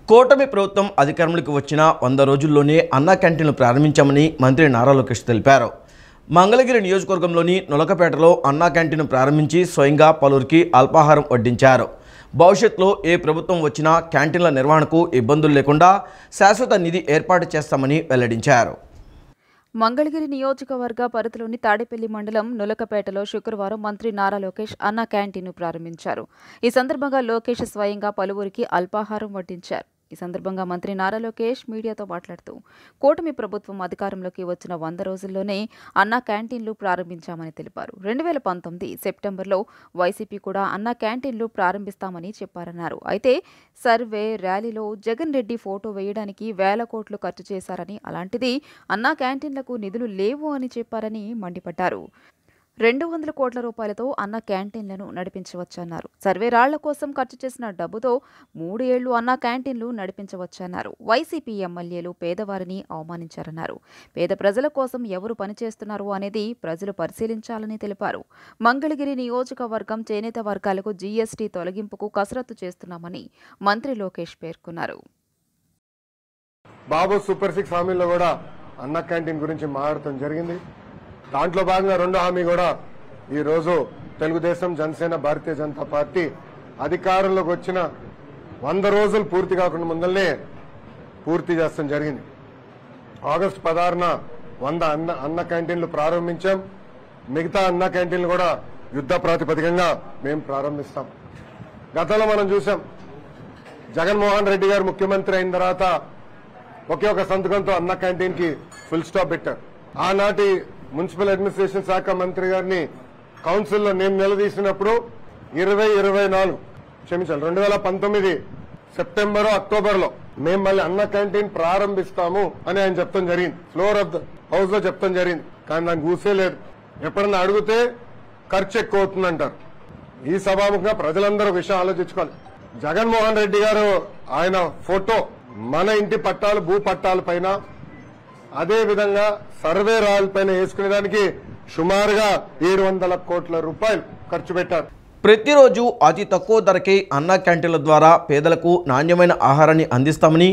కూటమి ప్రభుత్వం అధికారంలోకి వచ్చిన 100 రోజుల్లోనే అన్నా క్యాంటీన్లు ప్రారంభించామని మంత్రి నారా లోకేష్ తెలిపారు. మంగళగిరి నియోజకవర్గంలోని నులకపేటలో అన్నా క్యాంటీన్ ప్రారంభించి స్వయంగా పలువురికి అల్పాహారం వడ్డించారు. భవిష్యత్తులో ఏ ప్రభుత్వం వచ్చినా క్యాంటీన్ల నిర్వహణకు ఇబ్బందులు లేకుండా శాశ్వత నిధి ఏర్పాటు చేస్తామని వెల్లడించారు. మంగళగిరి నియోజకవర్గ పరిధిలోని తాడేపల్లి మండలం నులకపేటలో శుక్రవారం మంత్రి నారా లోకేష్ అన్నా క్యాంటీన్ను ప్రారంభించారు. ఈ సందర్భంగా లోకేష్ స్వయంగా పలువురికి అల్పాహారం వడ్డించారు. ఈ సందర్భంగా మంత్రి నారా లోకేష్ మీడియాతో మాట్లాడుతూ కూటమి ప్రభుత్వం అధికారంలోకి వచ్చిన 100 రోజుల్లోనే అన్నా క్యాంటీన్లు ప్రారంభించామని తెలిపారు. 2019 సెప్టెంబర్లో వైసీపీ కూడా అన్నా క్యాంటీన్లు ప్రారంభిస్తామని చెప్పారన్నారు. అయితే సర్వే ర్యాలీలో జగన్ రెడ్డి ఫోటో వేయడానికి వేల కోట్లు ఖర్చు చేశారని, అలాంటిది అన్నా క్యాంటీన్లకు నిధులు లేవు అని చెప్పారని మండిపడ్డారు. 200 కోట్ల రూపాయలతో అన్న క్యాంటీన్లను నడిపించవచ్చన్నారు. సర్వే రాళ్ల కోసం ఖర్చు చేసిన డబ్బుతో 3 ఏళ్లు అన్న క్యాంటీన్లు నడిపించవచ్చన్నారు. వైసీపీ ఎమ్మెల్యేలు పేదవారిని అవమానించారన్నారు. పేద ప్రజల కోసం ఎవరు పనిచేస్తున్నారు అనేది ప్రజలు పరిశీలించాలని తెలిపారు. మంగళగిరి నియోజకవర్గం చేనేత వర్గాలకు జీఎస్టీ తొలగింపుకు కసరత్తు చేస్తున్నామని మంత్రి లోకేష్ పేర్కొన్నారు. బాబు సూపర్ 6 హామీల్లో కూడా అన్న క్యాంటీన్ గురించి మాట్లాడటం జరిగింది. దాంట్లో భాగంగా రెండో హామీ కూడా ఈ రోజు తెలుగుదేశం, జనసేన, భారతీయ జనతా పార్టీ అధికారంలోకి వచ్చిన 100 రోజులు పూర్తి కాకుండా ముందల్నే పూర్తి చేస్తాం జరిగింది. ఆగస్టు 16న 100 అన్న క్యాంటీన్లు ప్రారంభించాం. మిగతా అన్న క్యాంటీన్లు కూడా యుద్ధ ప్రాతిపదికంగా మేము ప్రారంభిస్తాం. గతంలో మనం చూసాం, జగన్మోహన్ రెడ్డి గారు ముఖ్యమంత్రి అయిన తర్వాత ఒకే ఒక సంతకంతో అన్న క్యాంటీన్ కి ఫుల్ స్టాప్ పెట్టారు. ఆనాటి మున్సిపల్ అడ్మినిస్ట్రేషన్ శాఖ మంత్రి గారిని కౌన్సిల్లో నేను నిలదీసినప్పుడు 2019 సెప్టెంబర్, అక్టోబర్ లో మేము మళ్ళీ అన్న క్యాంటీన్ ప్రారంభిస్తాము అని ఆయన చెప్తాం జరిగింది. ఫ్లోర్ ఆఫ్ ద హౌస్ లో చెప్తాం జరిగింది. కానీ దానికి ఊసే లేదు. ఎప్పుడన్నా అడిగితే ఖర్చు ఎక్కువ అవుతుందంటారు. ఈ సభాముఖంగా ప్రజలందరూ విషయం ఆలోచించుకోవాలి. జగన్మోహన్ రెడ్డి గారు ఆయన ఫోటో మన ఇంటి పట్టాలు, భూ పట్టాల పైన, అదే విధంగా సర్వే రాళ్లపైన వేసుకునేదానికి సుమారుగా 700 కోట్ల రూపాయలు ఖర్చు పెట్టారు. ప్రతిరోజు అతి తక్కువ ధరకే అన్నా క్యాంటీన్ల ద్వారా పేదలకు నాణ్యమైన ఆహారాన్ని అందిస్తామని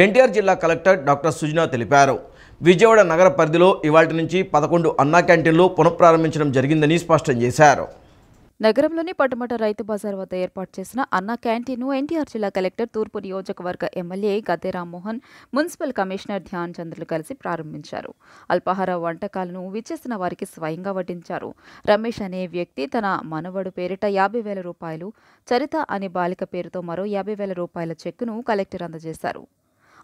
ఎన్టీఆర్ జిల్లా కలెక్టర్ డాక్టర్ సుజనా తెలిపారు. విజయవాడ నగర పరిధిలో ఇవాళ్టి నుంచి 11 అన్నా క్యాంటీన్లు పునఃప్రారంభించడం జరిగిందని స్పష్టం చేశారు. నగరంలోని పటమట రైతు బజార్ వద్ద ఏర్పాటు చేసిన అన్నా క్యాంటీన్ను ఎన్టీఆర్ జిల్లా కలెక్టర్, తూర్పు నియోజకవర్గ MLA Gadde Rammohan, municipal commissioner Dhyan చంద్రులు కలిసి ప్రారంభించారు. అల్పాహార వంటకాలను విచ్చేసిన వారికి స్వయంగా వడ్డించారు. రమేష్ అనే వ్యక్తి తన మనవడు పేరిట 50,000 రూపాయలు, చరిత అనే బాలిక పేరుతో మరో 50,000 రూపాయల చెక్కును కలెక్టర్ అందజేశారు.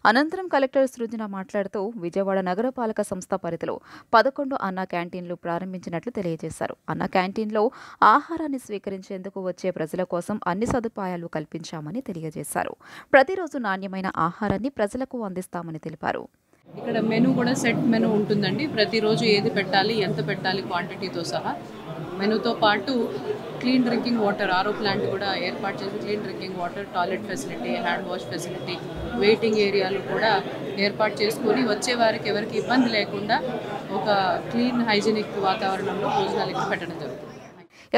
అనంతరం కలెక్టర్ సృజన మాట్లాడుతూ విజయవాడ నగరపాలక సంస్థ పరిధిలో 11 అన్నా క్యాంటీన్లు ప్రారంభించినట్లు తెలియజేశారు. అన్నా క్యాంటీన్లో ఆహారాన్ని స్వీకరించేందుకు వచ్చే ప్రజల కోసం అన్ని సదుపాయాలు కల్పించామని తెలియజేశారు. ప్రతిరోజు నాణ్యమైన ఆహారాన్ని ప్రజలకు అందిస్తామని తెలిపారు. ఇక్కడ మెనూ కూడా సెట్ మెనూ ఉంటుందండి. ప్రతిరోజు ఏది పెట్టాలి, ఎంత పెట్టాలి, క్వాంటిటీతో సహా. మెనూతో పాటు clean drinking water, RO plant కూడా ఏర్పాటు చేసి clean drinking water, toilet facility, hand wash facility, waiting ఏరియాలు కూడా ఏర్పాటు చేసుకొని వచ్చే వారికి ఎవరికి ఇబ్బంది లేకుండా ఒక క్లీన్ హైజీనిక్ వాతావరణంలో భోజనాలు పెట్టడం జరుగుతుంది.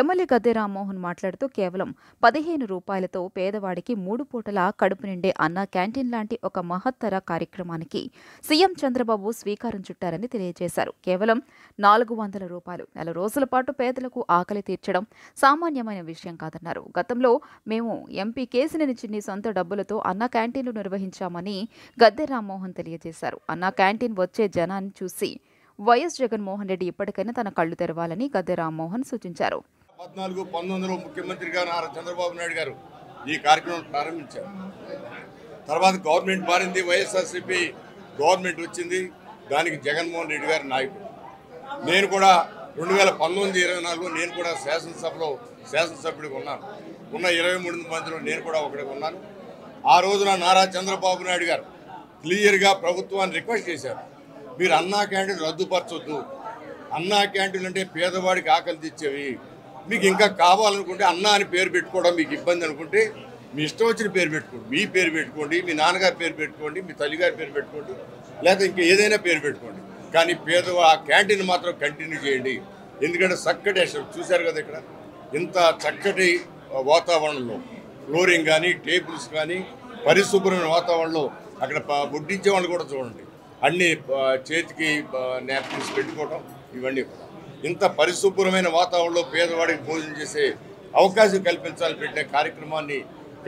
ఎమ్మెల్యే గద్దె రామ్మోహన్ మాట్లాడుతూ కేవలం 15 రూపాయలతో పేదవాడికి 3 పూటల కడుపు నిండే అన్నా క్యాంటీన్ లాంటి ఒక మహత్తర కార్యక్రమానికి సీఎం చంద్రబాబు శ్రీకారం చుట్టారని తెలియజేశారు. కేవలం 400 రూపాయలు నెల రోజుల పాటు పేదలకు ఆకలి తీర్చడం సామాన్యమైన విషయం కాదన్నారు. గతంలో మేము ఎంపీ కేసినేని చిన్ని సొంత డబ్బులతో అన్నా క్యాంటీన్లు నిర్వహించామని గద్దె రామ్మోహన్ తెలియజేశారు. అన్నా క్యాంటీన్ వచ్చే జనాన్ని చూసి వైఎస్ జగన్మోహన్ రెడ్డి ఇప్పటికైనా తన కళ్లు తెరవాలని గద్దె రామ్మోహన్ సూచించారు. 14-19 ముఖ్యమంత్రిగా నారా చంద్రబాబు నాయుడు గారు ఈ కార్యక్రమం ప్రారంభించారు. తర్వాత గవర్నమెంట్ మారింది, వైఎస్ఆర్సీపీ గవర్నమెంట్ వచ్చింది. దానికి జగన్మోహన్ రెడ్డి గారి నాయకుడు. నేను కూడా 2019-24 నేను కూడా శాసనసభ్యుడిగా ఉన్నాను. ఉన్న 23 మందిలో నేను కూడా ఒకటిగా ఉన్నాను. ఆ రోజున నారా చంద్రబాబు నాయుడు గారు క్లియర్గా ప్రభుత్వాన్ని రిక్వెస్ట్ చేశారు, మీరు అన్నా క్యాంటీన్ రద్దుపరచొద్దు. అన్నా క్యాంటీన్ అంటే పేదవాడికి ఆకలి తెచ్చేవి. మీకు ఇంకా కావాలనుకుంటే అన్నా అని పేరు పెట్టుకోవడం మీకు ఇబ్బంది అనుకుంటే మీ ఇష్టం వచ్చిన పేరు పెట్టుకోండి. మీ పేరు పెట్టుకోండి, మీ నాన్నగారి పేరు పెట్టుకోండి, మీ తల్లిగారి పేరు పెట్టుకోండి, లేకపోతే ఇంకా ఏదైనా పేరు పెట్టుకోండి. కానీ ఆ క్యాంటీన్ మాత్రం కంటిన్యూ చేయండి. ఎందుకంటే చక్కటి చూశారు కదా, ఇక్కడ ఇంత చక్కటి వాతావరణంలో ఫ్లోరింగ్ కానీ, టేబుల్స్ కానీ, పరిశుభ్రమైన వాతావరణంలో అక్కడ వడ్డించే వాళ్ళు కూడా చూడండి, అన్ని చేతికి నాప్కిన్స్ పెట్టుకోవడం, ఇవన్నీ కూడా ఇంత పరిశుభ్రమైన వాతావరణంలో పేదవాడికి భోజనం చేసే అవకాశం కల్పించాలని పెట్టిన కార్యక్రమాన్ని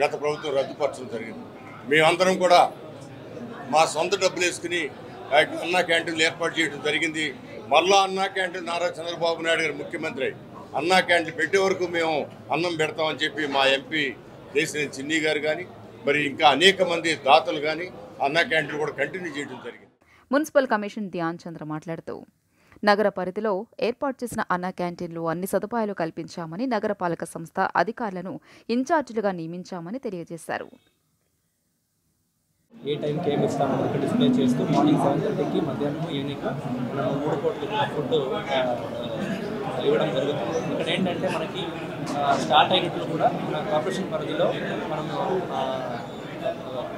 గత ప్రభుత్వం రద్దుపరచడం జరిగింది. మేమందరం కూడా మా సొంత డబ్బులు వేసుకుని అన్నా క్యాంటీన్లు ఏర్పాటు చేయడం జరిగింది. మళ్ళా అన్నా క్యాంటీన్ నారా చంద్రబాబు నాయుడు గారు ముఖ్యమంత్రి అన్నా క్యాంటీన్ పెట్టే వరకు మేము అన్నం పెడతామని చెప్పి మా ఎంపీ దేశినేని చిన్ని గారు కానీ మరి ఇంకా అనేక మంది దాతలు కానీ అన్నా క్యాంటీన్ కూడా కంటిన్యూ చేయడం జరిగింది. మున్సిపల్ కమిషన్ ధ్యాన్ చంద్ర మాట్లాడుతూ నగర పరిధిలో ఏర్పాటు చేసిన అన్నా క్యాంటీన్లు అన్ని సదుపాయాలు కల్పించామని, నగరపాలక సంస్థ అధికారులను ఇన్ఛార్జీలుగా నియమించామని తెలియజేశారు. ఏ టైంకి ఏమి ఇస్తామో మనకి డిస్ప్లే చేస్తూ మార్నింగ్ 7:30కి మధ్యాహ్నం ఈవినింగ్ మనం 3 కోట్ల ఫుడ్ ఇవ్వడం జరుగుతుంది. ఇక్కడ ఏంటంటే మనకి స్టార్ట్ అయినట్లు కూడా మన కార్పొరేషన్ పరిధిలో మనము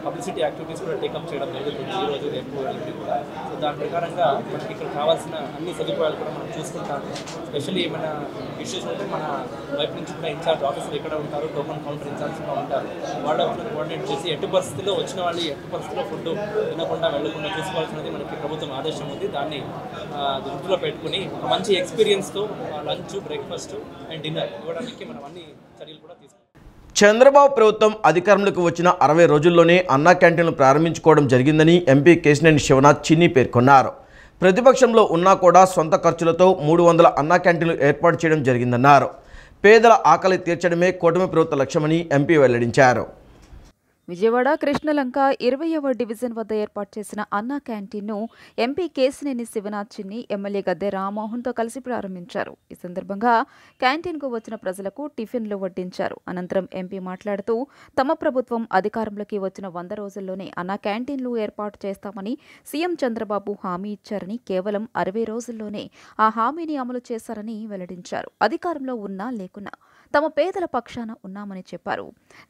పబ్లిసిటీ యాక్టివిటీస్ కూడా టేకప్ చేయడం జరుగుతుంది ఈరోజు రేపు కూడా. సో దాని ప్రకారంగా మనకి ఇక్కడ కావాల్సిన అన్ని సదుపాయాలు కూడా మనం చూసుకుంటాము. స్పెషల్లీ ఏమైనా ఇష్యూస్ ఉంటే మన వైపు నుంచి కూడా ఇన్ఛార్జ్ ఆఫీసర్ ఎక్కడ ఉంటారు, టోకన్ కౌంటర్ ఇన్ఛార్జ్గా ఉంటారు, వాళ్ళ కోఆర్డినేట్ చేసి ఎట్టి పరిస్థితుల్లో వచ్చిన వాళ్ళు ఎట్టి పరిస్థితుల్లో ఫుడ్ తినకుండా వెళ్లకుండా చూసుకోవాల్సినది మనకి ప్రభుత్వం ఆదేశం ఉంది. దాన్ని దృష్టిలో పెట్టుకుని ఒక మంచి ఎక్స్పీరియన్స్తో లంచ్, బ్రేక్ఫాస్ట్ అండ్ డిన్నర్ ఇవ్వడానికి మనం అన్ని చర్యలు కూడా తీసుకుంటాం. చంద్రబాబు ప్రభుత్వం అధికారంలోకి వచ్చిన 60 రోజుల్లోనే అన్నా క్యాంటీన్లు ప్రారంభించుకోవడం జరిగిందని ఎంపీ కేశినేని శివనాథ్ చిన్ని పేర్కొన్నారు. ప్రతిపక్షంలో ఉన్నా కూడా సొంత ఖర్చులతో 300 అన్నా క్యాంటీన్లు ఏర్పాటు చేయడం జరిగిందన్నారు. పేదల ఆకలి తీర్చడమే కూటమి ప్రభుత్వ లక్ష్యమని ఎంపీ వెల్లడించారు. విజయవాడ కృష్ణలంక 20వ డివిజన్ వద్ద ఏర్పాటు చేసిన అన్నా క్యాంటీన్ను ఎంపీ కేశినేని శివనాథ్ చిన్ని ఎమ్మెల్యే గద్దె రామ్మోహన్తో కలిసి ప్రారంభించారు. ఈ సందర్భంగా క్యాంటీన్కు వచ్చిన ప్రజలకు టిఫిన్లు వడ్డించారు. అనంతరం ఎంపీ మాట్లాడుతూ తమ ప్రభుత్వం అధికారంలోకి వచ్చిన 100 రోజుల్లోనే అన్నా క్యాంటీన్లు ఏర్పాటు చేస్తామని సీఎం చంద్రబాబు హామీ ఇచ్చారని, కేవలం 60 రోజుల్లోనే ఆ హామీని అమలు చేశారని వెల్లడించారు. అధికారంలో ఉన్నా లేకున్నా తమ పేదల పక్షాన ఉన్నామని చెప్పారు.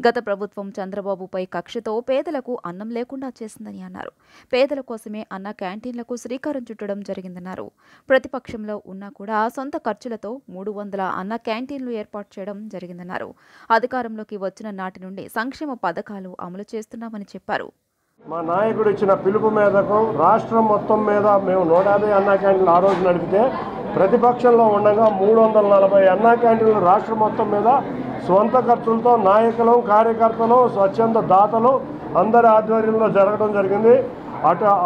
గత ప్రభుత్వం చంద్రబాబుపై కక్షతో పేదలకు అన్నం లేకుండా చేసిందని అన్నారు. పేదల కోసమే అన్న క్యాంటీన్లకు శ్రీకారం చుట్టడం జరిగిందన్నారు. ప్రతిపక్షంలో ఉన్నా కూడా సొంత ఖర్చులతో 300 అన్న క్యాంటీన్లు ఏర్పాటు చేయడం జరిగిందన్నారు. అధికారంలోకి వచ్చిన నాటి నుండి సంక్షేమ పథకాలు అమలు చేస్తున్నామని చెప్పారు. మా నాయకుడు ఇచ్చిన పిలుపు మేరకు రాష్ట్రం మొత్తం మీద మేము 150 అన్నా క్యాంటీన్లు ఆ రోజు నడిపితే, ప్రతిపక్షంలో ఉండగా 340 అన్నా క్యాంటీన్లు రాష్ట్రం మొత్తం మీద స్వంత ఖర్చులతో నాయకులు, కార్యకర్తలు, స్వచ్ఛంద దాతలు అందరి ఆధ్వర్యంలో జరగడం జరిగింది.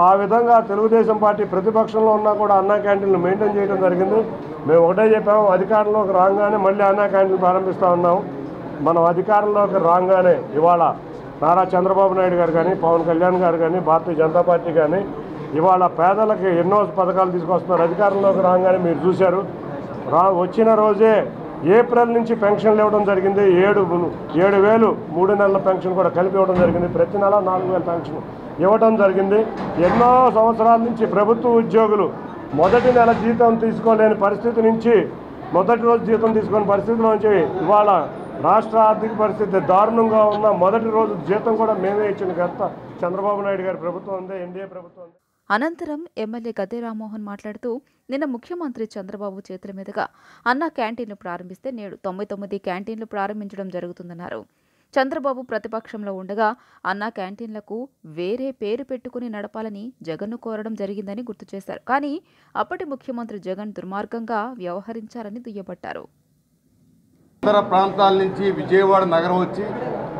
ఆ విధంగా తెలుగుదేశం పార్టీ ప్రతిపక్షంలో ఉన్నా కూడా అన్నా క్యాంటీన్లు మెయింటైన్ చేయడం జరిగింది. మేము ఒకటే చెప్పాము, అధికారంలోకి రాగానే మళ్ళీ అన్నా క్యాంటీన్లు ప్రారంభిస్తూ ఉన్నాము. మనం అధికారంలోకి రాగానే ఇవాళ నారా చంద్రబాబు నాయుడు గారు కానీ, పవన్ కళ్యాణ్ గారు కానీ, భారతీయ జనతా పార్టీ కానీ ఇవాళ పేదలకి ఎన్నో పథకాలు తీసుకొస్తున్నారు. అధికారంలోకి రాగానే మీరు చూశారు, వచ్చిన రోజే ఏప్రిల్ నుంచి పెన్షన్లు ఇవ్వడం జరిగింది. 7,000 3 నెలల పెన్షన్ కూడా కలిపి ఇవ్వడం జరిగింది. ప్రతి నెల 4,000 పెన్షన్ ఇవ్వడం జరిగింది. ఎన్నో సంవత్సరాల నుంచి ప్రభుత్వ ఉద్యోగులు మొదటి నెల జీతం తీసుకోలేని పరిస్థితి నుంచి, మొదటి రోజు జీతం తీసుకునే పరిస్థితిలో నుంచి ఇవాళ రాష్ట్ర ఆర్థిక పరిస్థితి దారుణంగా ఉన్న మొదటి రోజు జీతం కూడా మేమే ఇచ్చిన గత చంద్రబాబు నాయుడు గారి ప్రభుత్వం ఉంది, ఎన్డీఏ ప్రభుత్వం ఉంది. అనంతరం ఎమ్మెల్యే గద్దె రామ్మోహన్ మాట్లాడుతూ నిన్న ముఖ్యమంత్రి చంద్రబాబు చేతుల మీదుగా అన్నా క్యాంటీన్లు ప్రారంభిస్తే నేడు 99 క్యాంటీన్లు ప్రారంభించడం జరుగుతుందన్నారు. చంద్రబాబు ప్రతిపక్షంలో ఉండగా అన్నా క్యాంటీన్లకు వేరే పేరు పెట్టుకుని నడపాలని జగన్ను కోరడం జరిగిందని గుర్తు చేశారు. కానీ అప్పటి ముఖ్యమంత్రి జగన్ దుర్మార్గంగా వ్యవహరించారని దుయ్యబట్టారు. ఇతర ప్రాంతాల నుంచి విజయవాడ నగరం వచ్చి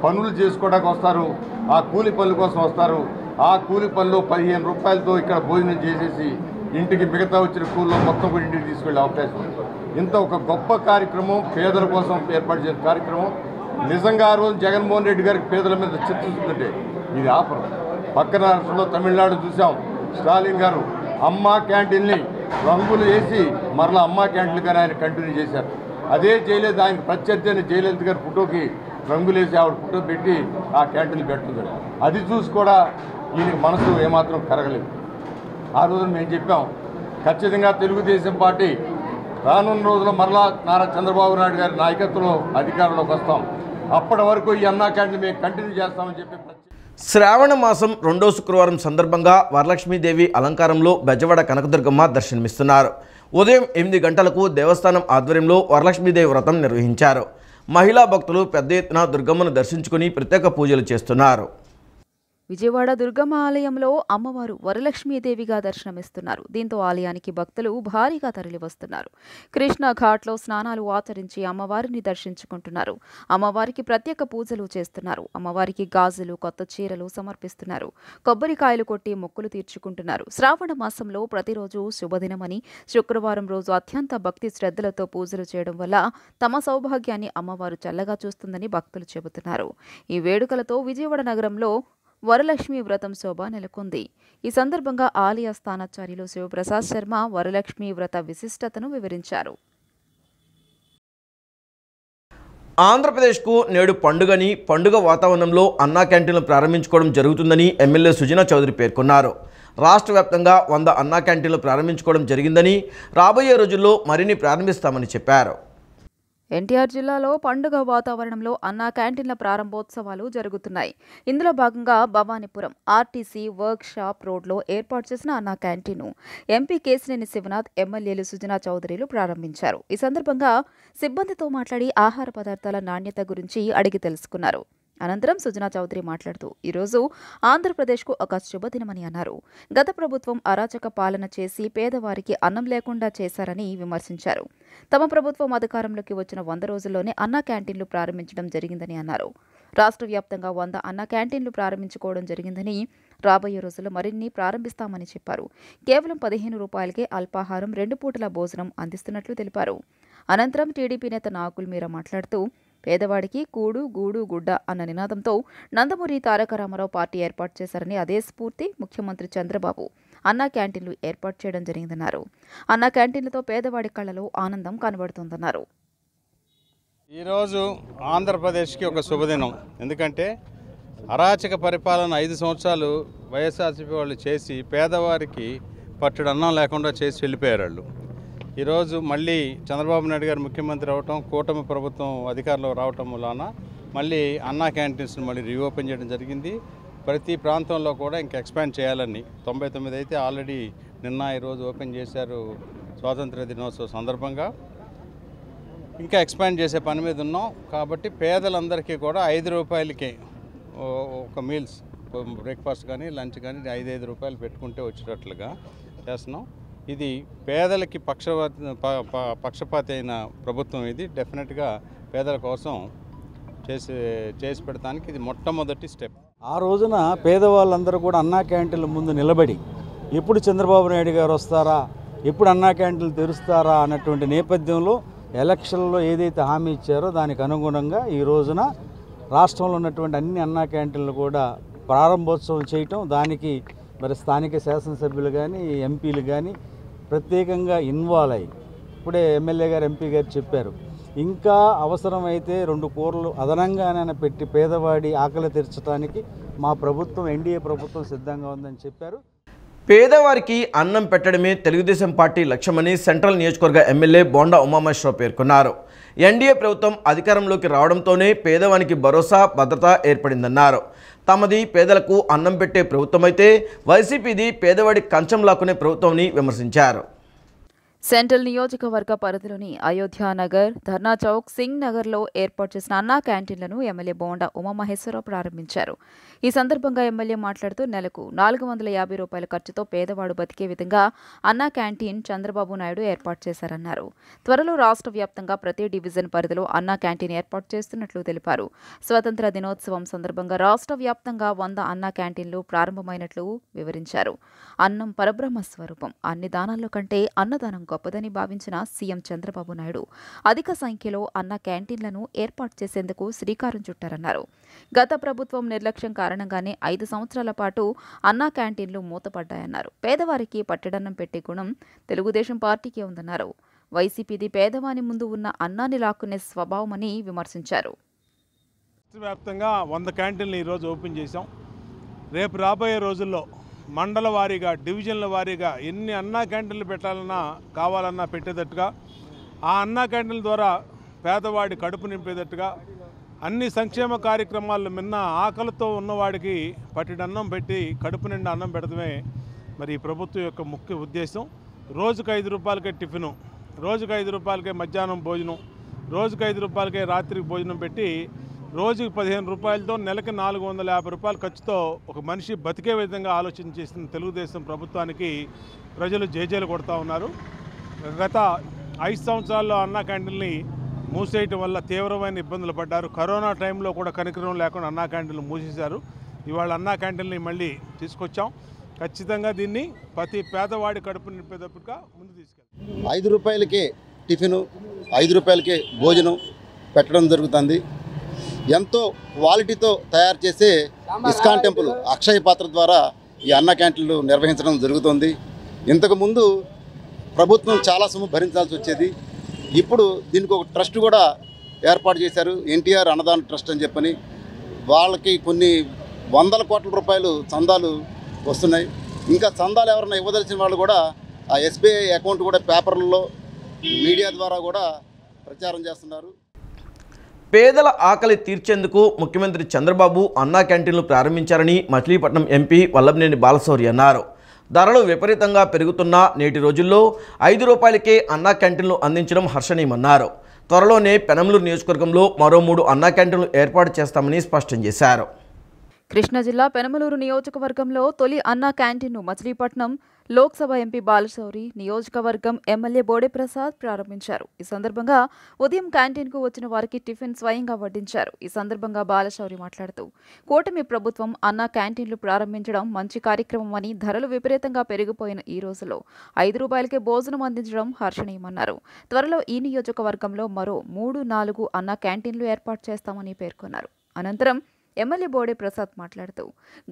పనులు చేసుకోవడానికి వస్తారు, ఆ కూలి పనుల కోసం వస్తారు. ఆ కూలి పనులు 15 రూపాయలతో ఇక్కడ భోజనం చేసేసి ఇంటికి మిగతా వచ్చిన కూలీలో మొత్తం కూడా ఇంటికి తీసుకెళ్లే అవకాశం ఉంది. ఇంత ఒక గొప్ప కార్యక్రమం, పేదల కోసం ఏర్పాటు చేసిన కార్యక్రమం. నిజంగా ఆ రోజు జగన్మోహన్ రెడ్డి గారికి పేదల మీద చిత్తశుద్ధి ఇది ఆపరం. పక్కన రాష్ట్రంలో తమిళనాడు చూసాం, స్టాలిన్ గారు అమ్మా క్యాంటీన్ని రంగులు వేసి మరలా అమ్మా క్యాంటీన్లుగానే ఆయన కంటిన్యూ చేశారు. అదే జయలలిత, ఆయన ప్రత్యర్థి అయిన జయలలిత గారి ఫోటోకి రంగులేసి ఆవిడ ఫోటో పెట్టి ఆ క్యాంటీన్లు పెట్టడం. అది చూసి కూడా ఈయనకి మనసు ఏమాత్రం కరగలేదు. ఆ రోజున మేము చెప్పాం, ఖచ్చితంగా తెలుగుదేశం పార్టీ రానున్న రోజుల్లో మరలా నారా చంద్రబాబు నాయుడు గారి నాయకత్వంలో అధికారంలోకి వస్తాం. అప్పటి వరకు ఈ అన్నా క్యాంటీన్ మేము కంటిన్యూ చేస్తామని చెప్పి. శ్రావణ మాసం 2వ శుక్రవారం సందర్భంగా వరలక్ష్మీదేవి అలంకారంలో బెజవాడ కనకదుర్గమ్మ దర్శనమిస్తున్నారు. ఉదయం 8 గంటలకు దేవస్థానం ఆధ్వర్యంలో వరలక్ష్మీదేవి వ్రతం నిర్వహించారు. మహిళా భక్తులు పెద్ద ఎత్తున దుర్గమ్మను దర్శించుకుని ప్రత్యేక పూజలు చేస్తున్నారు. విజయవాడ దుర్గమ్మ ఆలయంలో అమ్మవారు వరలక్ష్మీదేవిగా దర్శనమిస్తున్నారు. దీంతో ఆలయానికి భక్తులు భారీగా తరలివస్తున్నారు. కృష్ణా ఘాట్లో స్నానాలు ఆచరించి అమ్మవారిని దర్శించుకుంటున్నారు. అమ్మవారికి ప్రత్యేక పూజలు చేస్తున్నారు. అమ్మవారికి గాజులు, కొత్త చీరలు సమర్పిస్తున్నారు. కొబ్బరికాయలు కొట్టి మొక్కులు తీర్చుకుంటున్నారు. శ్రావణ మాసంలో ప్రతిరోజు శుభదినమని, శుక్రవారం రోజు అత్యంత భక్తి శ్రద్ధలతో పూజలు చేయడం వల్ల తమ సౌభాగ్యాన్ని అమ్మవారు చల్లగా చూస్తుందని భక్తులు చెబుతున్నారు. ఈ వేడుకలతో విజయవాడ నగరంలో వరలక్ష్మి వ్రతం శోభ నెలకొంది. ఈ సందర్భంగా ఆలయ స్థానాచార్యులు శివప్రసాద్ శర్మ వరలక్ష్మి వ్రత విశిష్టతను వివరించారు. ఆంధ్రప్రదేశ్కు నేడు పండుగని, పండుగ వాతావరణంలో అన్నా క్యాంటీన్లు ప్రారంభించుకోవడం జరుగుతుందని ఎమ్మెల్యే సుజనా చౌదరి పేర్కొన్నారు. రాష్ట్ర వ్యాప్తంగా 100 అన్నా క్యాంటీన్లు ప్రారంభించుకోవడం జరిగిందని, రాబోయే రోజుల్లో మరిన్ని ప్రారంభిస్తామని చెప్పారు. ఎన్టీఆర్ జిల్లాలో పండుగ వాతావరణంలో అన్నా క్యాంటీన్ల ప్రారంభోత్సవాలు జరుగుతున్నాయి. ఇందులో భాగంగా భవానీపురం ఆర్టీసీ వర్క్ షాప్ రోడ్లో ఏర్పాటు చేసిన అన్నా క్యాంటీన్ను ఎంపీ కేశినేని శివనాథ్, ఎమ్మెల్యేలు సుజనా చౌదరిలు ప్రారంభించారు. ఈ సందర్భంగా సిబ్బందితో మాట్లాడి ఆహార పదార్థాల నాణ్యత గురించి అడిగి తెలుసుకున్నారు. అనంతరం సుజనా చౌదరి మాట్లాడుతూ ఈరోజు ఆంధ్రప్రదేశ్కు ఒక శుభదినమని అన్నారు. గత ప్రభుత్వం అరాచక పాలన చేసి పేదవారికి అన్నం లేకుండా చేశారని విమర్శించారు. తమ ప్రభుత్వం అధికారంలోకి వచ్చిన 100 రోజుల్లోనే అన్నా క్యాంటీన్లు ప్రారంభించడం జరిగిందని అన్నారు. రాష్ట్ర వ్యాప్తంగా 100 అన్నా క్యాంటీన్లు ప్రారంభించుకోవడం జరిగిందని, రాబోయే రోజుల్లో మరిన్ని ప్రారంభిస్తామని చెప్పారు. కేవలం 15 రూపాయలకే అల్పాహారం, 2 పూటల భోజనం అందిస్తున్నట్లు తెలిపారు. అనంతరం టీడీపీ నేత నాగుల్ మీరా మాట్లాడుతూ పేదవాడికి కూడు, గూడు, గుడ్డ అన్న నినాదంతో నందమూరి తారక రామారావు పార్టీ ఏర్పాటు చేశారని, అదే స్ఫూర్తి ముఖ్యమంత్రి చంద్రబాబు అన్నా క్యాంటీన్లు ఏర్పాటు చేయడం జరిగిందన్నారు. అన్నా క్యాంటీన్లతో పేదవాడి కళ్ళలో ఆనందం కనబడుతోందన్నారు. ఈరోజు ఆంధ్రప్రదేశ్కి ఒక శుభదినం. ఎందుకంటే అరాచక పరిపాలన 5 సంవత్సరాలు వైఎస్ఆర్సీపీ వాళ్ళు చేసి పేదవారికి పట్టుడు అన్నం లేకుండా చేసి వెళ్ళిపోయారు వాళ్ళు. ఈరోజు మళ్ళీ చంద్రబాబు నాయుడు గారు ముఖ్యమంత్రి అవటం, కూటమి ప్రభుత్వం అధికారంలో రావటం వలన మళ్ళీ అన్నా క్యాంటీన్స్ని మళ్ళీ రీఓపెన్ చేయడం జరిగింది. ప్రతి ప్రాంతంలో కూడా ఇంకా ఎక్స్పాండ్ చేయాలని 99 అయితే ఆల్రెడీ నిన్న ఈరోజు ఓపెన్ చేశారు. స్వాతంత్ర దినోత్సవ సందర్భంగా ఇంకా ఎక్స్పాండ్ చేసే పని మీద ఉన్నాం. కాబట్టి పేదలందరికీ కూడా 5 రూపాయలకే ఒక మీల్స్, బ్రేక్ఫాస్ట్ కానీ లంచ్ కానీ 5 రూపాయలు పెట్టుకుంటే వచ్చేటట్లుగా చేస్తున్నాం. ఇది పేదలకి పక్షపాతి అయిన ప్రభుత్వం. ఇది డెఫినెట్గా పేదల కోసం చేసి పెడతానికి ఇది మొట్టమొదటి స్టెప్. ఆ రోజున పేదవాళ్ళందరూ కూడా అన్నా క్యాంటీన్ల ముందు నిలబడి ఎప్పుడు చంద్రబాబు నాయుడు గారు వస్తారా, ఎప్పుడు అన్నా క్యాంటీన్లు తెరుస్తారా అన్నటువంటి నేపథ్యంలో ఎలక్షన్లో ఏదైతే హామీ ఇచ్చారో దానికి అనుగుణంగా ఈ రోజున రాష్ట్రంలో ఉన్నటువంటి అన్ని అన్నా క్యాంటీన్లు కూడా ప్రారంభోత్సవం చేయటం, దానికి మరి స్థానిక శాసనసభ్యులు కానీ ఎంపీలు కానీ ప్రత్యేకంగా ఇన్వాల్వ్ అయ్యి, ఇప్పుడే ఎమ్మెల్యే గారు, ఎంపీ గారు చెప్పారు, ఇంకా అవసరమైతే 2 కూరలు అదనంగానే పెట్టి పేదవాడి ఆకలి తీర్చడానికి మా ప్రభుత్వం, ఎన్డీఏ ప్రభుత్వం సిద్ధంగా ఉందని చెప్పారు. పేదవారికి అన్నం పెట్టడమే తెలుగుదేశం పార్టీ లక్ష్యమని సెంట్రల్ నియోజకవర్గ ఎమ్మెల్యే బోండా ఉమామహేశ్వరరావు పేర్కొన్నారు. ఎన్డీఏ ప్రభుత్వం అధికారంలోకి రావడంతోనే పేదవానికి భరోసా, భద్రత ఏర్పడిందన్నారు. తమది పేదలకు అన్నం పెట్టే ప్రభుత్వమైతే వైసీపీది పేదవాడి కంచం లాక్కునే ప్రభుత్వంని విమర్శించారు. సెంట్రల్ నియోజకవర్గ పరిధిలోని అయోధ్యానగర్, ధర్నా చౌక్, సింగ్ నగర్లో ఏర్పాటు చేసిన అన్నా క్యాంటీన్లను ఎమ్మెల్యే బోండా ఉమామహేశ్వరరావు ప్రారంభించారు. ఈ సందర్భంగా ఎమ్మెల్యే మాట్లాడుతూ నెలకు 450 రూపాయల ఖర్చుతో పేదవాడు బతికే విధంగా అన్నా క్యాంటీన్ చంద్రబాబు నాయుడు ఏర్పాటు చేశారన్నారు. త్వరలో రాష్ట్ర వ్యాప్తంగా ప్రతి డివిజన్ పరిధిలో అన్నా క్యాంటీన్ ఏర్పాటు చేస్తున్నట్లు తెలిపారు. స్వతంత్ర దినోత్సవం సందర్భంగా రాష్ట్ర వ్యాప్తంగా 100 అన్నా క్యాంటీన్లు ప్రారంభమైనట్లు వివరించారు. అన్నం పరబ్రహ్మ స్వరూపం, అన్ని దానాల్లో కంటే అన్నదానం గొప్పదని భావించిన సీఎం చంద్రబాబు నాయుడు అధిక సంఖ్యలో అన్న క్యాంటీన్లను ఏర్పాటు చేసేందుకు శ్రీకారం చుట్టారన్నారు. గత ప్రభుత్వం నిర్లక్ష్యం కారణంగానే 5 సంవత్సరాల పాటు అన్నా క్యాంటీన్లు మూతపడ్డాయన్నారు. పేదవారికి పట్టెడన్నం పెట్టే గుణం తెలుగుదేశం పార్టీకే ఉందన్నారు. వైసీపీది పేదవాని ముందు ఉన్న అన్నాన్ని లాక్కునే స్వభావమని విమర్శించారు. వ్యాప్తంగా 100 క్యాంటీన్లు ఈరోజు ఓపెన్ చేశాం. రేపు రాబోయే రోజుల్లో మండల వారీగా, డివిజన్ల వారీగా ఎన్ని అన్నా క్యాంటీన్లు పెట్టాలన్నా, కావాలన్నా పెట్టేటట్టుగా, ఆ అన్నా క్యాంటీన్ల ద్వారా పేదవాడి కడుపు నింపేటట్టుగా అన్ని సంక్షేమ కార్యక్రమాలు మిన్న ఆకలితో ఉన్నవాడికి పట్టిడన్నం పెట్టి కడుపు నిండా అన్నం పెడతామే మరి ఈ ప్రభుత్వం యొక్క ముఖ్య ఉద్దేశం. రోజుకు 5 రూపాయలకే టిఫిను, రోజుకు 5 రూపాయలకే మధ్యాహ్నం భోజనం, రోజుకు 5 రూపాయలకే రాత్రికి భోజనం పెట్టి రోజుకి 15 రూపాయలతో నెలకి 450 రూపాయల ఖర్చుతో ఒక మనిషి బతికే విధంగా ఆలోచన చేసిన తెలుగుదేశం ప్రభుత్వానికి ప్రజలు జేజేలు కొడతా ఉన్నారు. గత 5 సంవత్సరాల్లో అన్నా క్యాంటీన్ని మూసేయటం వల్ల తీవ్రమైన ఇబ్బందులు పడ్డారు. కరోనా టైంలో కూడా కనికరం లేకుండా అన్నా క్యాంటీన్లు మూసేశారు. ఇవాళ అన్నా క్యాంటీన్ని మళ్ళీ తీసుకొచ్చాం. ఖచ్చితంగా దీన్ని ప్రతి పేదవాడి కడుపు నింపేటప్పుడుగా ముందు తీసుకెళ్తాం. 5 రూపాయలకే టిఫిను, 5 రూపాయలకే భోజనం పెట్టడం జరుగుతుంది. ఎంతో క్వాలిటీతో తయారు చేసే ఇస్కాన్ టెంపుల్ అక్షయ పాత్ర ద్వారా ఈ అన్నా క్యాంటీన్లు నిర్వహించడం జరుగుతుంది. ఇంతకుముందు ప్రభుత్వం చాలా సొమ్ము భరించాల్సి వచ్చేది. ఇప్పుడు దీనికి ఒక ట్రస్ట్ కూడా ఏర్పాటు చేశారు, ఎన్టీఆర్ అన్నదాన ట్రస్ట్ అని చెప్పని. వాళ్ళకి కొన్ని వందల కోట్ల రూపాయలు చందాలు వస్తున్నాయి. ఇంకా చందాలు ఎవరైనా ఇవ్వదలిచిన వాళ్ళు కూడా ఆ ఎస్బీఐ అకౌంట్ కూడా పేపర్లలో మీడియా ద్వారా కూడా ప్రచారం చేస్తున్నారు. పేదల ఆకలి తీర్చేందుకు ముఖ్యమంత్రి చంద్రబాబు అన్నా క్యాంటీన్లు ప్రారంభించారని మచిలీపట్నం ఎంపీ వల్లభనేని బాలశౌరి అన్నారు. ధరలు విపరీతంగా పెరుగుతున్న నేటి రోజుల్లో 5 రూపాయలకే అన్నా క్యాంటీన్లు అందించడం హర్షణీయమన్నారు. త్వరలోనే పెనమలూరు నియోజకవర్గంలో మరో 3 అన్నా క్యాంటీన్లు ఏర్పాటు చేస్తామని స్పష్టం చేశారు. కృష్ణా జిల్లా పెనమలూరు నియోజకవర్గంలో తొలి అన్నా క్యాంటీన్ను మచిలీపట్నం లోక్సభ ఎంపీ బాలశౌరి, నియోజకవర్గం ఎమ్మెల్యే బోడే ప్రసాద్ ప్రారంభించారు. ఈ సందర్భంగా ఉదయం క్యాంటీన్కు వచ్చిన వారికి టిఫిన్ స్వయంగా వడ్డించారు. ఈ సందర్భంగా బాలశౌరి మాట్లాడుతూ కూటమి ప్రభుత్వం అన్నా క్యాంటీన్లు ప్రారంభించడం మంచి కార్యక్రమమని, ధరలు విపరీతంగా పెరిగిపోయిన ఈ రోజుల్లో 5 రూపాయలకే భోజనం అందించడం హర్షణీయమన్నారు. త్వరలో ఈ నియోజకవర్గంలో మరో 3-4 అన్నా క్యాంటీన్లు ఏర్పాటు చేస్తామని పేర్కొన్నారు. అనంతరం ఎమ్మెల్యే బోడే ప్రసాద్ మాట్లాడుతూ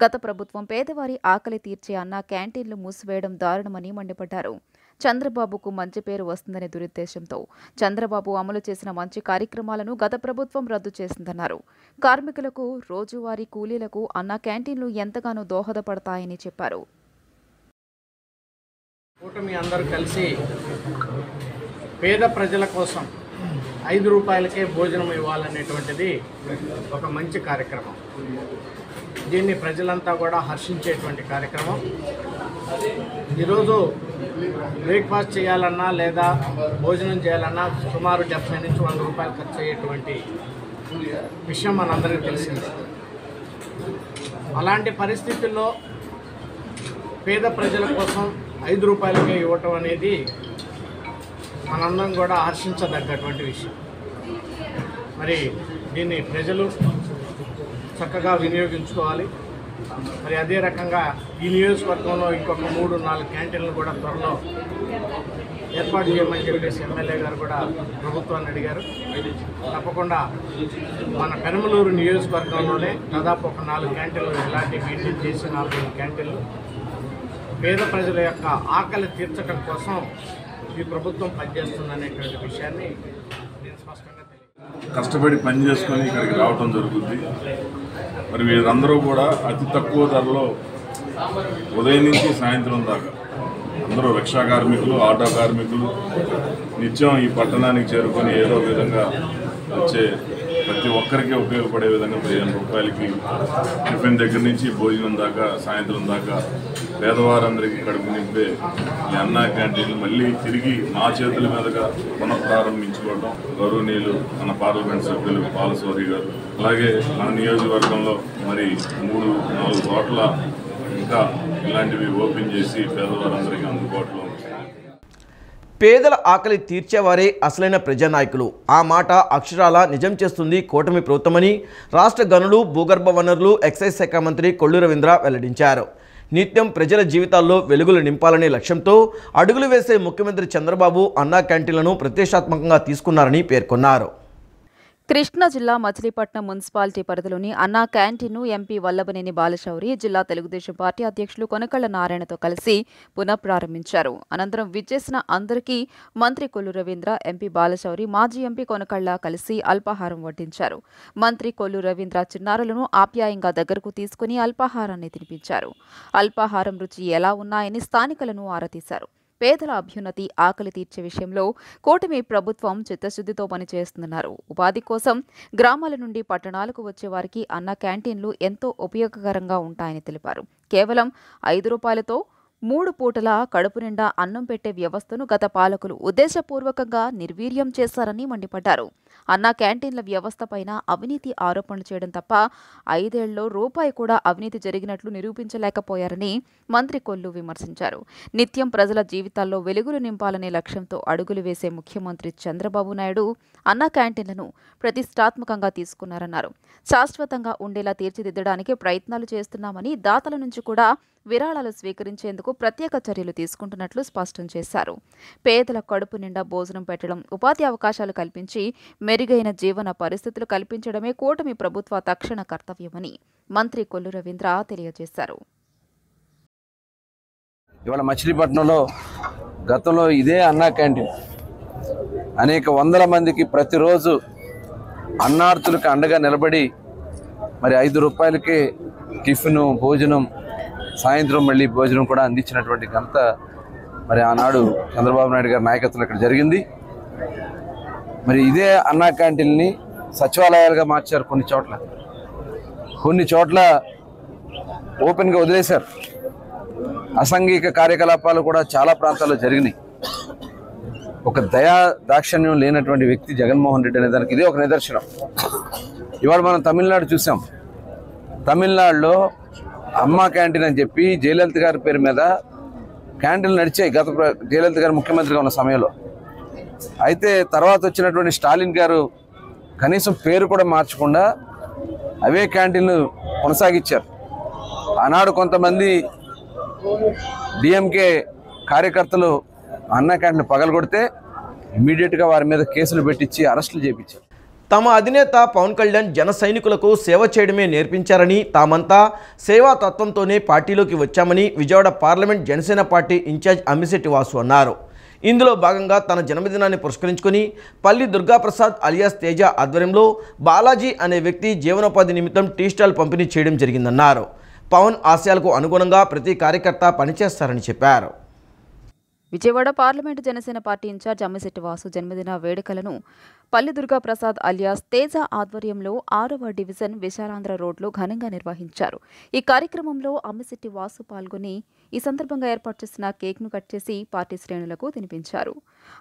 గత ప్రభుత్వం పేదవారి ఆకలి తీర్చే అన్నా క్యాంటీన్లు మూసివేయడం దారుణమని మండిపడ్డారు. చంద్రబాబుకు మంచి పేరు వస్తుందనే దురుద్దేశంతో చంద్రబాబు అమలు చేసిన మంచి కార్యక్రమాలను గత ప్రభుత్వం రద్దు చేసిందన్నారు. కార్మికులకు, రోజువారీ కూలీలకు అన్నా క్యాంటీన్లు ఎంతగానో దోహదపడతాయని చెప్పారు. కూటమి అందరూ కలిసి పేద ప్రజల కోసం 5 రూపాయలకే భోజనం ఇవ్వాలనేటువంటిది ఒక మంచి కార్యక్రమం. దీన్ని ప్రజలంతా కూడా హర్షించేటువంటి కార్యక్రమం. ఈరోజు బ్రేక్ఫాస్ట్ చేయాలన్నా లేదా భోజనం చేయాలన్నా సుమారు 70 నుంచి 100 రూపాయలు ఖర్చు అయ్యేటువంటి విషయం మనందరికీ తెలిసిందే. అలాంటి పరిస్థితుల్లో పేద ప్రజల కోసం 5 రూపాయలకే ఇవ్వటం అనేది మనందరం కూడా హర్షించదగ్గటువంటి విషయం. మరి దీన్ని ప్రజలు చక్కగా వినియోగించుకోవాలి. మరి అదే రకంగా ఈ నియోజకవర్గంలో ఇంకొక 3-4 క్యాంటీన్లు కూడా త్వరలో ఏర్పాటు చేయమని చెప్పేసి ఎమ్మెల్యే గారు కూడా ప్రభుత్వాన్ని అడిగారు. తప్పకుండా మన పెనమలూరు నియోజకవర్గంలోనే దాదాపు ఒక 4 క్యాంటీన్లు ఇలాంటి మెయింటైన్ చేసి 4 క్యాంటీన్లు పేద ప్రజల యొక్క ఆకలి తీర్చడం కోసం ఈ ప్రభుత్వం పనిచేస్తుందనేటువంటి విషయాన్ని నేను స్పష్టంగా కష్టపడి పని చేసుకొని ఇక్కడికి రావటం జరుగుతుంది. మరి వీరందరూ కూడా అతి తక్కువ ధరలో ఉదయం నుంచి సాయంత్రం దాకా అందరూ రిక్షా కార్మికులు, ఆటో కార్మికులు నిత్యం ఈ పట్టణానికి చేరుకొని ఏదో విధంగా వచ్చే ప్రతి ఒక్కరికి ఉపయోగపడే విధంగా 15 రూపాయలకి టిఫిన్ దగ్గర నుంచి భోజనం దాకా సాయంత్రం దాకా పేదవారందరికీ కడుపు నింపే ఈ అన్నా క్యాంటీన్లు మళ్ళీ తిరిగి మా చేతుల మీదుగా పునఃప్రారంభించుకోవడం గౌరవనీయులు మన పార్లమెంట్ సభ్యులు బాలశౌరి గారు, అలాగే మన నియోజకవర్గంలో మరి 3-4 చోట్ల ఇంకా ఇలాంటివి ఓపెన్ చేసి పేదవారందరికీ అందుబాటులో ఉంటాయి. పేదల ఆకలి తీర్చేవారే అసలైన ప్రజానాయకులు. ఆ మాట అక్షరాల నిజం చేస్తుంది కూటమి ప్రభుత్వమని రాష్ట్ర గనులు, భూగర్భ వనరులు, ఎక్సైజ్ శాఖ మంత్రి కొల్లు రవీంద్ర వెల్లడించారు. నిత్యం ప్రజల జీవితాల్లో వెలుగులు నింపాలనే లక్ష్యంతో అడుగులు వేసే ముఖ్యమంత్రి చంద్రబాబు అన్నా క్యాంటీన్లను ప్రతిష్టాత్మకంగా తీసుకున్నారని పేర్కొన్నారు. కృష్ణా జిల్లా మచిలీపట్నం మున్సిపాలిటీ పరిధిలోని అన్నా క్యాంటీన్ను ఎంపీ వల్లభనేని బాలశౌరి, జిల్లా తెలుగుదేశం పార్టీ అధ్యక్షులు కొనకళ్ల నారాయణతో కలిసి పునఃప్రారంభించారు. అనంతరం విచ్చేసిన అందరికీ మంత్రి కొల్లు రవీంద్ర, ఎంపీ బాలశౌరి, మాజీ ఎంపీ కొనకళ్ల కలిసి అల్పాహారం వడ్డించారు. మంత్రి కొల్లు రవీంద్ర చిన్నారులను ఆప్యాయంగా దగ్గరకు తీసుకుని అల్పాహారాన్ని తినిపించారు. అల్పాహారం రుచి ఎలా ఉన్నాయని స్థానికులను ఆరా తీశారు. పేదల అభ్యున్నతి, ఆకలి తీర్చే విషయంలో కూటమి ప్రభుత్వం చిత్తశుద్ధితో పనిచేస్తుందన్నారు. ఉపాధి కోసం గ్రామాల నుండి పట్టణాలకు వచ్చే వారికి అన్న క్యాంటీన్లు ఎంతో ఉపయోగకరంగా ఉంటాయని తెలిపారు. కేవలం 5 రూపాయలతో 3 పూటల కడుపు నిండా అన్నం పెట్టే వ్యవస్థను గత పాలకులు ఉద్దేశపూర్వకంగా నిర్వీర్యం చేశారని మండిపడ్డారు. అన్నా క్యాంటీన్ల వ్యవస్థపైన అవినీతి ఆరోపణలు చేయడం తప్ప 5 ఏళ్లలో రూపాయి కూడా అవినీతి జరిగినట్లు నిరూపించలేకపోయారని మంత్రి కొల్లు విమర్శించారు. నిత్యం ప్రజల జీవితాల్లో వెలుగులు నింపాలనే లక్ష్యంతో అడుగులు వేసే ముఖ్యమంత్రి చంద్రబాబు నాయుడు అన్నా క్యాంటీన్లను ప్రతిష్టాత్మకంగా తీసుకున్నారన్నారు. శాశ్వతంగా ఉండేలా తీర్చిదిద్దడానికి ప్రయత్నాలు చేస్తున్నామని, దాతల నుంచి కూడా విరాళాలు స్వీకరించేందుకు ప్రత్యేక చర్యలు తీసుకుంటున్నట్లు స్పష్టం చేశారు. పేదల కడుపు నిండా భోజనం పెట్టడం, ఉపాధి అవకాశాలు కల్పించి మెరుగైన జీవన పరిస్థితులు కల్పించడమే కూటమి ప్రభుత్వ తక్షణ కర్తవ్యమని మంత్రి కొల్లు రవీంద్ర తెలియజేశారు. ఇవాళ మచిలీపట్నంలో గతంలో ఇదే అన్నా క్యాంటీన్ అనేక వందల మందికి ప్రతిరోజు అన్నార్థులకు అండగా నిలబడి మరి 5 రూపాయలకే టిఫిను, భోజనం, సాయంత్రం మళ్ళీ భోజనం కూడా అందించినటువంటి ఘనత మరి ఆనాడు చంద్రబాబు నాయుడు గారి నాయకత్వంలో ఇక్కడ జరిగింది. మరి ఇదే అన్నా క్యాంటీన్ని సచివాలయాలుగా మార్చారు. కొన్ని చోట్ల ఓపెన్గా వదిలేశారు. అసాంఘిక కార్యకలాపాలు కూడా చాలా ప్రాంతాల్లో జరిగినాయి. ఒక దయా దాక్షిణ్యం లేనటువంటి వ్యక్తి జగన్మోహన్ రెడ్డి అనే దానికి ఇదే ఒక నిదర్శనం. ఇవాళ మనం తమిళనాడు చూసాం. తమిళనాడులో అమ్మా క్యాంటీన్ అని చెప్పి జయలలిత గారి పేరు మీద క్యాంటీన్లు నడిచాయి జయలలిత గారు ముఖ్యమంత్రిగా ఉన్న సమయంలో. అయితే తర్వాత వచ్చినటువంటి స్టాలిన్ గారు కనీసం పేరు కూడా మార్చకుండా అవే క్యాంటీన్లు కొనసాగించారు. ఆనాడు కొంతమంది డిఎంకే కార్యకర్తలు అన్నా క్యాంటీన్ పగలగొడితే ఇమ్మీడియట్గా వారి మీద కేసులు పెట్టించి అరెస్టులు చేయించారు. తమ అధినేత పవన్ కళ్యాణ్ జన సైనికులకు సేవ చేయడమే నేర్పించారని, తామంతా సేవా తత్వంతోనే పార్టీలోకి వచ్చామని Vijayawada parliament Janasena party in charge Ammisetti Vasu అన్నారు. ఇందులో భాగంగా తన జన్మదినాన్ని పురస్కరించుకుని పల్లి దుర్గాప్రసాద్ అలియాస్ తేజ ఆధ్వర్యంలో బాలాజీ అనే వ్యక్తి జీవనోపాధి నిమిత్తం టీ స్టాల్ పంపిణీ చేయడం జరిగిందన్నారు. పవన్ ఆశయాలకు అనుగుణంగా ప్రతి కార్యకర్త పనిచేస్తారని చెప్పారు. Vijayawada parliament Janasena party in charge Ammisetti Vasu జన్మదిన వేడుకలను పల్లి దుర్గాప్రసాద్ అలియాస్ తేజ ఆధ్వర్యంలో 6వ డివిజన్ విశాలాంధ్ర రోడ్లో ఘనంగా నిర్వహించారు. ఈ కార్యక్రమంలో అమ్మిశెట్టి వాసు పాల్గొని ఈ సందర్భంగా ఏర్పాటు చేసిన కేక్ను కట్ చేసి పార్టీ శ్రేణులకు తినిపించారు.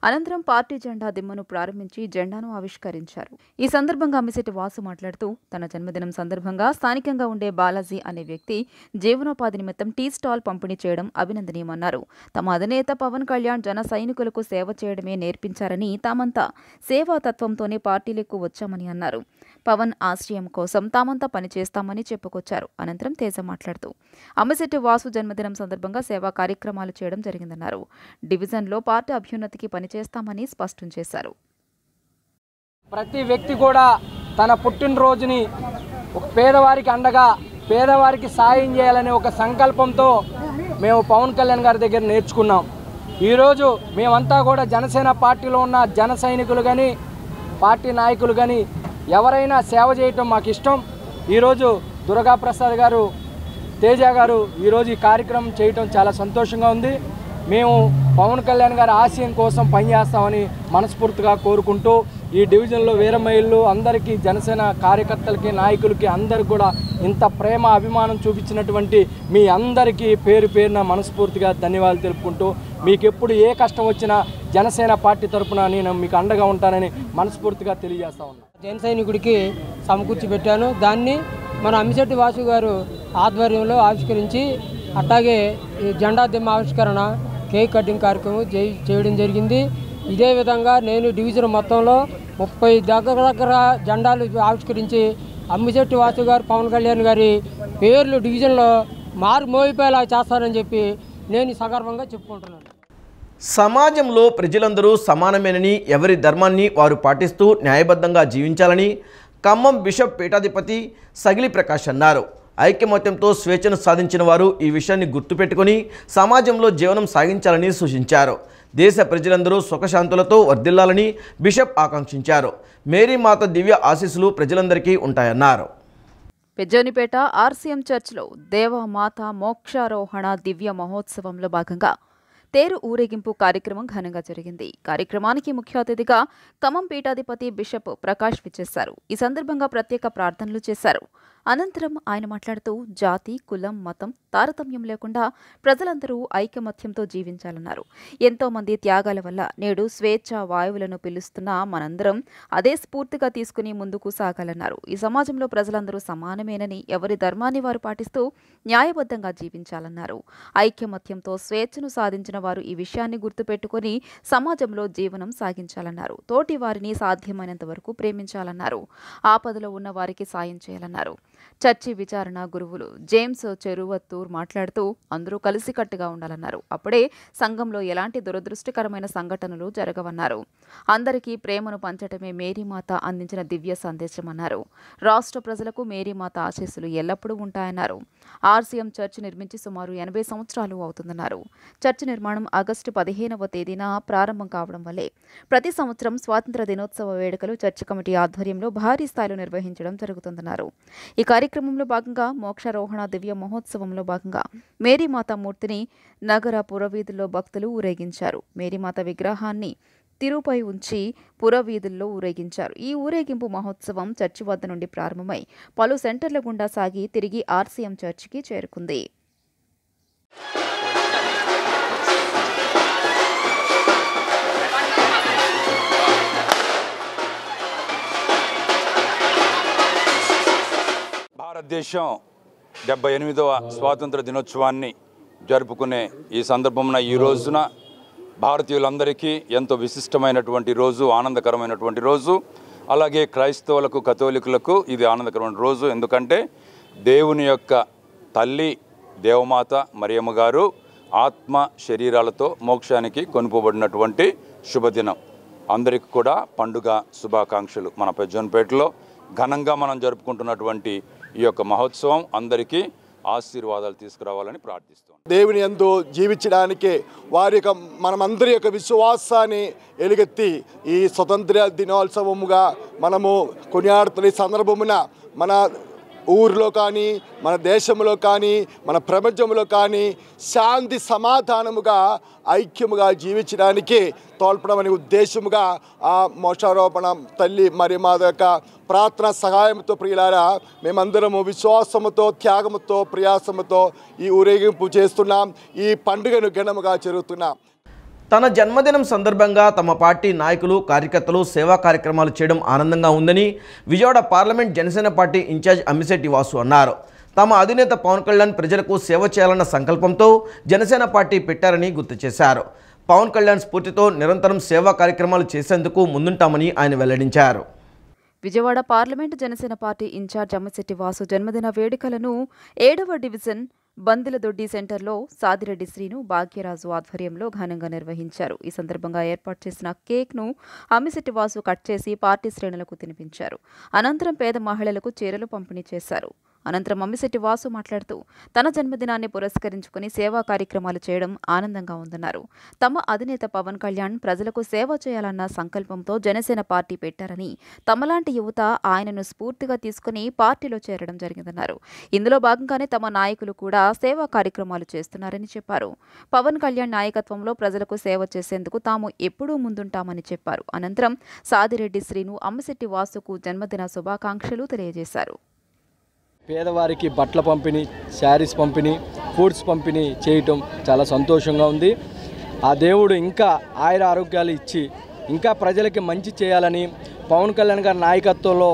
అనంతరం పార్టీ జెండా దిమ్మను ప్రారంభించి జెండాను ఆవిష్కరించారు. ఈ సందర్భంగా అమ్మిశెట్టి వాసు మాట్లాడుతూ తన జన్మదినం సందర్భంగా స్థానికంగా ఉండే బాలాజీ అనే వ్యక్తి జీవనోపాధి నిమిత్తం టీ స్టాల్ పంపిణీ చేయడం అభినందనీయమన్నారు. తమ అధినేత పవన్ కళ్యాణ్ జన సైనికులకు సేవ చేయడమే నేర్పించారని, తామంతా సేవా తత్వంతోనే పార్టీలకు వచ్చామని అన్నారు. పవన్ ఆశ్రయం కోసం తామంతా పనిచేస్తామని చెప్పుకొచ్చారు. అనంతరం తేజ మాట్లాడుతూ అమ్మిశెట్టి వాసు జన్మదినం సందర్భంగా సేవా కార్యక్రమాలు చేయడం జరిగిందన్నారు. డివిజన్లో పార్టీ అభ్యున్నతికి పనిచేస్తామని స్పష్టం చేశారు. ప్రతి వ్యక్తి కూడా తన పుట్టినరోజుని ఒక పేదవారికి అండగా, పేదవారికి సాయం చేయాలనే ఒక సంకల్పంతో మేము పవన్ కళ్యాణ్ గారి దగ్గర నేర్చుకున్నాం. ఈరోజు మేమంతా కూడా జనసేన పార్టీలో ఉన్న జన సైనికులు కానీ, పార్టీ నాయకులు కానీ ఎవరైనా సేవ చేయటం మాకు ఇష్టం. ఈరోజు దుర్గాప్రసాద్ గారు, తేజ గారు ఈరోజు ఈ కార్యక్రమం చేయటం చాలా సంతోషంగా ఉంది. మేము పవన్ కళ్యాణ్ గారి ఆశయం కోసం పనిచేస్తామని మనస్ఫూర్తిగా కోరుకుంటూ ఈ డివిజన్లో వీరమహిళలు అందరికీ, జనసేన కార్యకర్తలకి, నాయకులకి అందరికీ కూడా ఇంత ప్రేమ అభిమానం చూపించినటువంటి మీ అందరికీ పేరు పేరున మనస్ఫూర్తిగా ధన్యవాదాలు తెలుపుకుంటూ, మీకు ఎప్పుడు ఏ కష్టం వచ్చినా జనసేన పార్టీ తరఫున నేను మీకు అండగా ఉంటానని మనస్ఫూర్తిగా తెలియజేస్తా ఉన్నాను. జన సైనికుడికి సమకూర్చి పెట్టాను. దాన్ని మన అమ్మిశెట్టి వాసు గారు ఆధ్వర్యంలో ఆవిష్కరించి, అట్లాగే ఈ జెండా దిమ్మ ఆవిష్కరణ, కేక్ కటింగ్ కార్యక్రమం చేయడం జరిగింది. ఇదే విధంగా నేను డివిజన్ మొత్తంలో 30 దగ్గర జెండాలు ఆవిష్కరించి అమ్మిశెట్టి వాసు గారు, పవన్ కళ్యాణ్ గారి పేర్లు డివిజన్లో మోగిపోయేలా చేస్తారని చెప్పి నేను సగర్వంగా చెప్పుకుంటున్నాను. సమాజంలో ప్రజలందరూ సమానమేనని, ఎవరి ధర్మాన్ని వారు పాటిస్తూ న్యాయబద్ధంగా జీవించాలని ఖమ్మం బిషప్ పీఠాధిపతి సగిలి ప్రకాష్ అన్నారు. ఐకమత్యంతో స్వేచ్ఛను సాధించిన వారు ఈ విషయాన్ని గుర్తుపెట్టుకుని సమాజంలో జీవనం సాగించాలని సూచించారు. దేశ ప్రజలందరూ సుఖశాంతులతో వర్ధిల్లాలని బిషప్ ఆకాంక్షించారు. మేరీమాత దివ్య ఆశీస్సులు ప్రజలందరికీ ఉంటాయన్నారు. పెజ్జోనిపేట ఆర్సీఎం చర్చ్లో దేవమాత మోక్షారోహణ దివ్య మహోత్సవంలో భాగంగా తేరు ఊరేగింపు కార్యక్రమం ఘనంగా జరిగింది. కార్యక్రమానికి ముఖ్య అతిథిగా ఖమ్మం పీఠాధిపతి బిషప్ ప్రకాష్ విచ్చేశారు. ఈ సందర్భంగా ప్రత్యేక ప్రార్థనలు చేశారు. అనంతరం ఆయన మాట్లాడుతూ జాతి, కులం, మతం, తారతమ్యం లేకుండా ప్రజలందరూ ఐకమత్యంతో జీవించాలన్నారు. ఎంతో మంది త్యాగాల వల్ల నేడు స్వేచ్ఛ వాయువులను పిలుస్తున్న మనందరం అదే స్ఫూర్తిగా తీసుకుని ముందుకు సాగాలన్నారు. ఈ సమాజంలో ప్రజలందరూ సమానమేనని, ఎవరి ధర్మాన్ని వారు పాటిస్తూ న్యాయబద్ధంగా జీవించాలన్నారు. ఐకమత్యంతో స్వేచ్ఛను సాధించిన వారు ఈ విషయాన్ని గుర్తుపెట్టుకుని సమాజంలో జీవనం సాగించాలన్నారు. తోటి వారిని సాధ్యమైనంత వరకు ప్రేమించాలన్నారు. ఆపదలో ఉన్న వారికి సాయం చేయాలన్నారు. చర్చి విచారణ గురువులు జేమ్స్ చెరువత్తూర్ మాట్లాడుతూ అందరూ కలిసికట్టుగా ఉండాలన్నారు. అప్పుడే సంఘంలో ఎలాంటి దురదృష్టకరమైన సంఘటనలు జరగవన్నారు. అందరికీ ప్రేమను పంచటమే మేరీమాత అందించిన దివ్య సందేశమన్నారు. రాష్ట్ర ప్రజలకు మేరీమాత ఆశీస్సులు ఎల్లప్పుడూ ఉంటాయన్నారు. ఆర్సీఎం చర్చ్ నిర్మించి సుమారు 80 సంవత్సరాలు అవుతుందన్నారు. చర్చ్ నిర్మాణం ఆగస్టు 15వ తేదీన ప్రారంభం కావడం వల్లే ప్రతి సంవత్సరం స్వాతంత్ర దినోత్సవ వేడుకలు చర్చ్ కమిటీ ఆధ్వర్యంలో భారీ స్థాయిలో నిర్వహించడం జరుగుతుందన్నారు. ఈ కార్యక్రమంలో భాగంగా మోక్షారోహణ దివ్య మహోత్సవంలో భాగంగా మేరీమాత మూర్తిని నగర పురవీధుల్లో భక్తులు ఊరేగించారు. మేరీమాత విగ్రహాన్ని తిరుపై ఉంచి పురవీధుల్లో ఊరేగించారు. ఈ ఊరేగింపు మహోత్సవం చర్చి వద్ద నుండి ప్రారంభమై పలు సెంటర్ల గుండా సాగి తిరిగి ఆర్సీఎం చర్చికి చేరుకుంది. భారతదేశం 78వ స్వాతంత్ర దినోత్సవాన్ని జరుపుకునే ఈ సందర్భంలో ఈ రోజున భారతీయులందరికీ ఎంతో విశిష్టమైనటువంటి రోజు, ఆనందకరమైనటువంటి రోజు. అలాగే క్రైస్తవులకు, కథోలికులకు ఇది ఆనందకరమైన రోజు. ఎందుకంటే దేవుని యొక్క తల్లి దేవమాత మరియమ్మ గారు ఆత్మ శరీరాలతో మోక్షానికి కొనుపోబడినటువంటి శుభదినం. అందరికీ కూడా పండుగ శుభాకాంక్షలు. మన పెజ్జోన్పేటలో ఘనంగా మనం జరుపుకుంటున్నటువంటి ఈ యొక్క మహోత్సవం అందరికీ ఆశీర్వాదాలు తీసుకురావాలని ప్రార్థిస్తాం. దేవుని యందు జీవించడానికి వారి యొక్క మనమందరి యొక్క విశ్వాసాన్ని ఎలుగెత్తి ఈ స్వతంత్ర దినోత్సవముగా మనము కొనియాడుతున్న ఈ సందర్భమున మన ఊరిలో కానీ, మన దేశంలో కానీ, మన ప్రపంచంలో కానీ శాంతి సమాధానముగా ఐక్యముగా జీవించడానికి తోల్పడమనే ఉద్దేశముగా ఆ మోక్షారోపణ తల్లి మరి మా యొక్క ప్రార్థన సహాయంతో ప్రియులారా మేమందరము విశ్వాసముతో, త్యాగముతో, ప్రయాసముతో ఈ ఊరేగింపు చేస్తున్నాం. ఈ పండుగను ఘనముగా జరుగుతున్నాం. తన జన్మదినం సందర్భంగా తమ పార్టీ నాయకులు, కార్యకర్తలు సేవా కార్యక్రమాలు చేయడం ఆనందంగా ఉందని Vijayawada parliament Janasena party in charge Ammisetti Vasu అన్నారు. తమ అధినేత పవన్ కళ్యాణ్ ప్రజలకు సేవ చేయాలన్న సంకల్పంతో జనసేన పార్టీ పెట్టారని గుర్తు చేశారు. పవన్ కళ్యాణ్ స్ఫూర్తితో నిరంతరం సేవా కార్యక్రమాలు చేసేందుకు ముందుంటామని ఆయన వెల్లడించారు. Vijayawada parliament Janasena party in charge Ammisetti Vasu జన్మదిన వేడుకలను 7వ డివిజన్ బందిలదొడ్డి సెంటర్లో సాదిరెడ్డి శ్రీను, భాగ్యరాజు ఆధ్వర్యంలో ఘనంగా నిర్వహించారు. ఈ సందర్భంగా ఏర్పాటు చేసిన కేక్ను అమ్మిశెట్టి వాసు కట్ చేసి పార్టీ శ్రేణులకు తినిపించారు. అనంతరం పేద మహిళలకు చీరలు పంపిణీ చేశారు. అనంతరం అమ్మిశెట్టి వాసు మాట్లాడుతూ తన జన్మదినాన్ని పురస్కరించుకుని సేవా కార్యక్రమాలు చేయడం ఆనందంగా ఉందన్నారు. తమ అధినేత పవన్ కళ్యాణ్ ప్రజలకు సేవ చేయాలన్న సంకల్పంతో జనసేన పార్టీ పెట్టారని, తమలాంటి యువత ఆయనను స్ఫూర్తిగా తీసుకుని పార్టీలో చేరడం జరిగిందన్నారు. ఇందులో భాగంగానే తమ నాయకులు కూడా సేవా కార్యక్రమాలు చేస్తున్నారని చెప్పారు. పవన్ కళ్యాణ్ నాయకత్వంలో ప్రజలకు సేవ చేసేందుకు తాము ఎప్పుడూ ముందుంటామని చెప్పారు. అనంతరం సాదిరెడ్డి శ్రీను అమ్మిశెట్టి వాసుకు జన్మదిన శుభాకాంక్షలు తెలియజేశారు. పేదవారికి బట్టల పంపిణీ, శారీస్ పంపిణీ, ఫుడ్స్ పంపిణీ చేయటం చాలా సంతోషంగా ఉంది. ఆ దేవుడు ఇంకా ఆయుర ఆరోగ్యాలు ఇచ్చి ఇంకా ప్రజలకి మంచి చేయాలని, పవన్ కళ్యాణ్ గారి నాయకత్వంలో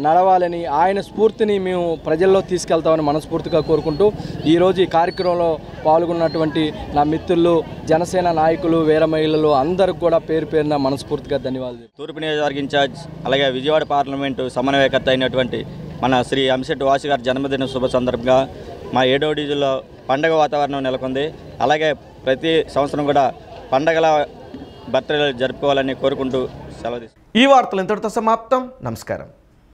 నడవాలని, ఆయన స్ఫూర్తిని మేము ప్రజల్లో తీసుకెళ్తామని మనస్ఫూర్తిగా కోరుకుంటూ ఈరోజు ఈ కార్యక్రమంలో పాల్గొన్నటువంటి నా మిత్రులు, జనసేన నాయకులు, వీర మహిళలు అందరికి కూడా పేరు పేరున మనస్ఫూర్తిగా ధన్యవాదాలు. తూర్పు నియోజకవర్గ ఇన్ఛార్జ్ అలాగే విజయవాడ పార్లమెంటు సమన్వయకర్త అయినటువంటి మన శ్రీ అమ్మిశెట్టి వాసు గారి జన్మదిన శుభ సందర్భంగా మా 7వ డివిజన్లో పండగ వాతావరణం నెలకొంది. అలాగే ప్రతి సంవత్సరం కూడా పండగల బర్త్డేలు జరుపుకోవాలని కోరుకుంటూ సెలవు తీసుకుంటాం. ఈ వార్తలు ఇంతటితో సమాప్తం. నమస్కారం.